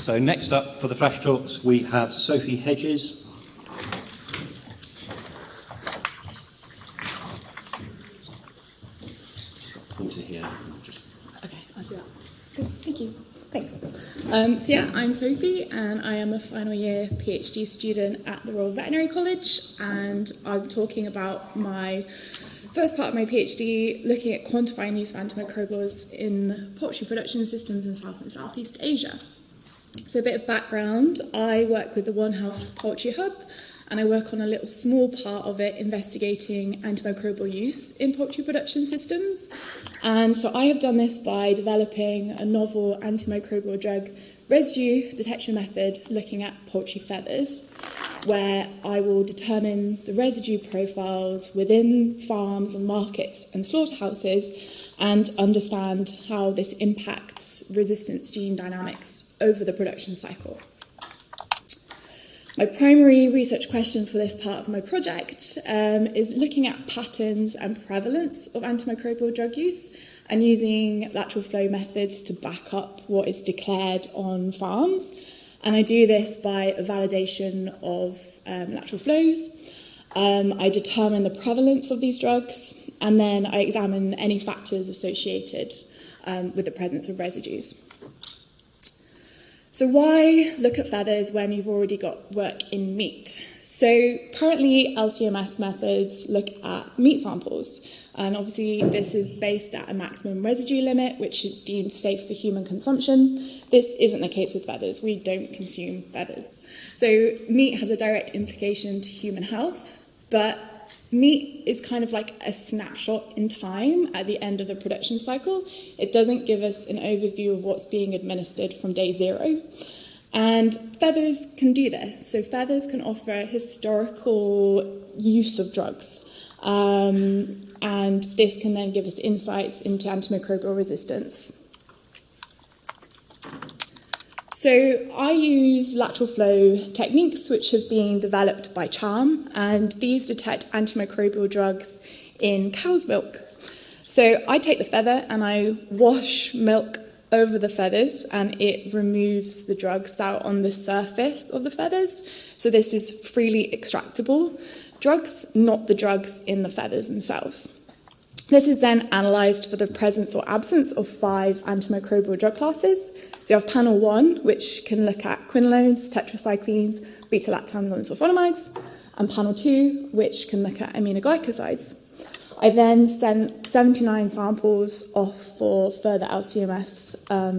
So next up for the Flash Talks, we have Sophie Hedges. Into here. Okay, I'll do that. Good, thank you. Thanks. I'm Sophie, and I am a final year PhD student at the Royal Veterinary College, and I'm talking about my first part of my PhD, looking at quantifying the use of antimicrobials in poultry production systems in South and Southeast Asia. So a bit of background, I work with the One Health Poultry Hub, and I work on a little small part of it investigating antimicrobial use in poultry production systems. And so I have done this by developing a novel antimicrobial drug residue detection method looking at poultry feathers, where I will determine the residue profiles within farms and markets and slaughterhouses and understand how this impacts resistance gene dynamics over the production cycle. My primary research question for this part of my project is looking at patterns and prevalence of antimicrobial drug use and using lateral flow methods to back up what is declared on farms. And I do this by a validation of lateral flows. I determine the prevalence of these drugs, and then I examine any factors associated with the presence of residues. So why look at feathers when you've already got work in meat? So currently LC-MS methods look at meat samples, and obviously this is based at a maximum residue limit, which is deemed safe for human consumption. This isn't the case with feathers. We don't consume feathers. So meat has a direct implication to human health, but meat is kind of like a snapshot in time at the end of the production cycle. It doesn't give us an overview of what's being administered from day zero. And feathers can do this. So feathers can offer historical use of drugs. And this can then give us insights into antimicrobial resistance. So I use lateral flow techniques which have been developed by CHARM, and these detect antimicrobial drugs in cow's milk. So I take the feather and I wash milk over the feathers, and it removes the drugs that are on the surface of the feathers. So this is freely extractable drugs, not the drugs in the feathers themselves. This is then analysed for the presence or absence of 5 antimicrobial drug classes. So you have panel 1, which can look at quinolones, tetracyclines, beta-lactams and sulfonamides, and panel 2, which can look at aminoglycosides. I then sent 79 samples off for further LC-MS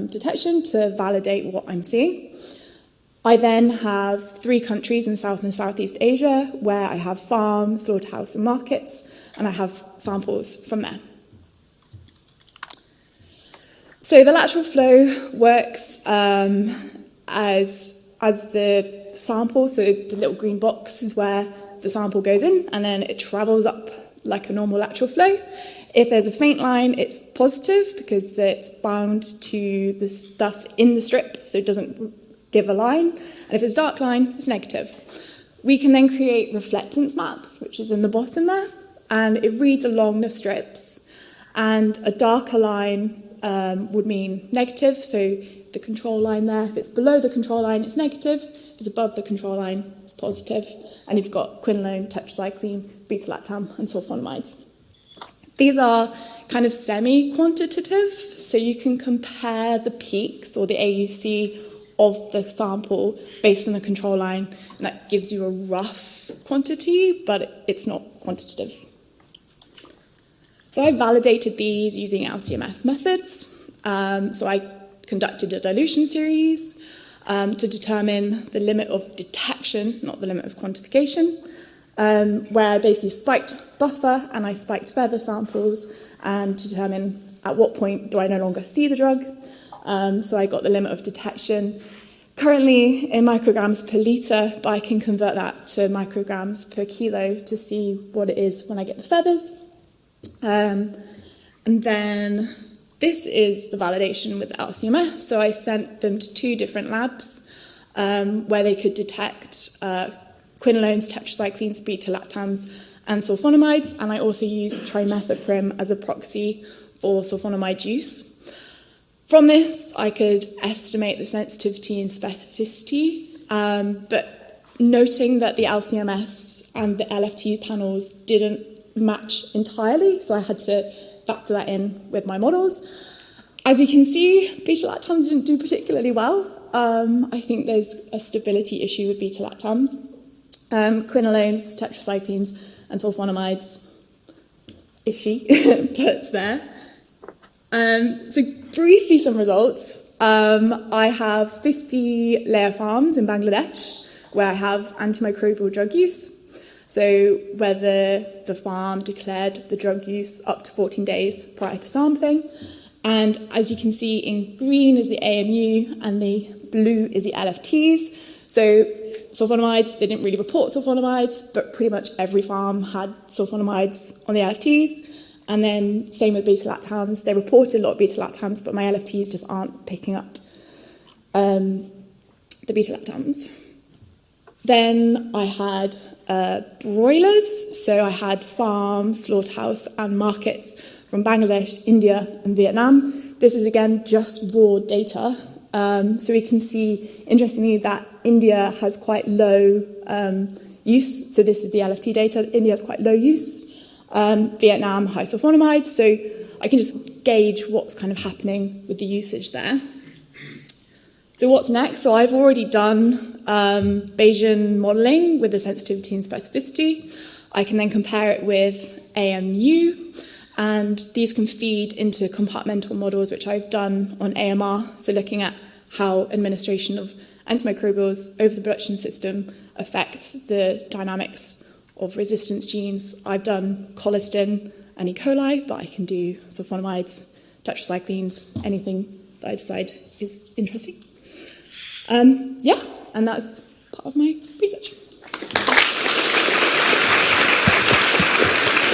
detection to validate what I'm seeing. I then have 3 countries in South and Southeast Asia where I have farms, slaughterhouse and markets, and I have samples from there. So the lateral flow works as the sample, so the little green box is where the sample goes in, and then it travels up like a normal lateral flow. If there's a faint line, it's positive because it's bound to the stuff in the strip, so it doesn't give a line. And if it's dark line, it's negative. We can then create reflectance maps, which is in the bottom there, and it reads along the strips. And a darker line would mean negative, so the control line there, if it's below the control line, it's negative. If it's above the control line, it's positive. And you've got quinolone, tetracycline, beta-lactam, and sulfonamides. These are kind of semi-quantitative, so you can compare the peaks or the AUC of the sample based on the control line, and that gives you a rough quantity, but it's not quantitative. So I validated these using LC-MS methods. So I conducted a dilution series to determine the limit of detection, not the limit of quantification, where I basically spiked buffer and I spiked feather samples and to determine at what point do I no longer see the drug. So I got the limit of detection currently in micrograms per litre, but I can convert that to micrograms per kilo to see what it is when I get the feathers. And then this is the validation with LC-MS. So I sent them to 2 different labs where they could detect quinolones, tetracyclines, beta-lactams, and sulfonamides. And I also used trimethoprim as a proxy for sulfonamide use. From this, I could estimate the sensitivity and specificity, but noting that the LCMS and the LFT panels didn't match entirely, so I had to factor that in with my models. As you can see, beta-lactams didn't do particularly well. I think there's a stability issue with beta-lactams. Quinolones, tetracyclines, and sulfonamides, issue, but there. So briefly some results. I have 50 layer farms in Bangladesh where I have antimicrobial drug use. So whether the farm declared the drug use up to 14 days prior to sampling. And as you can see, in green is the AMU and the blue is the LFTs. So sulfonamides, they didn't really report sulfonamides, but pretty much every farm had sulfonamides on the LFTs. And then same with beta-lactams. They reported a lot of beta-lactams, but my LFTs just aren't picking up the beta-lactams. Then I had broilers. So I had farms, slaughterhouse, and markets from Bangladesh, India, and Vietnam. This is, again, just raw data. So we can see, interestingly, that India has quite low use. So this is the LFT data. India has quite low use. Vietnam, high sulfonamides. So I can just gauge what's kind of happening with the usage there. So what's next? So I've already done Bayesian modelling with the sensitivity and specificity. I can then compare it with AMU, and these can feed into compartmental models, which I've done on AMR, so looking at how administration of antimicrobials over the production system affects the dynamics of resistance genes. I've done colistin and E. coli, but I can do sulfonamides, tetracyclines, anything that I decide is interesting. And that's part of my research.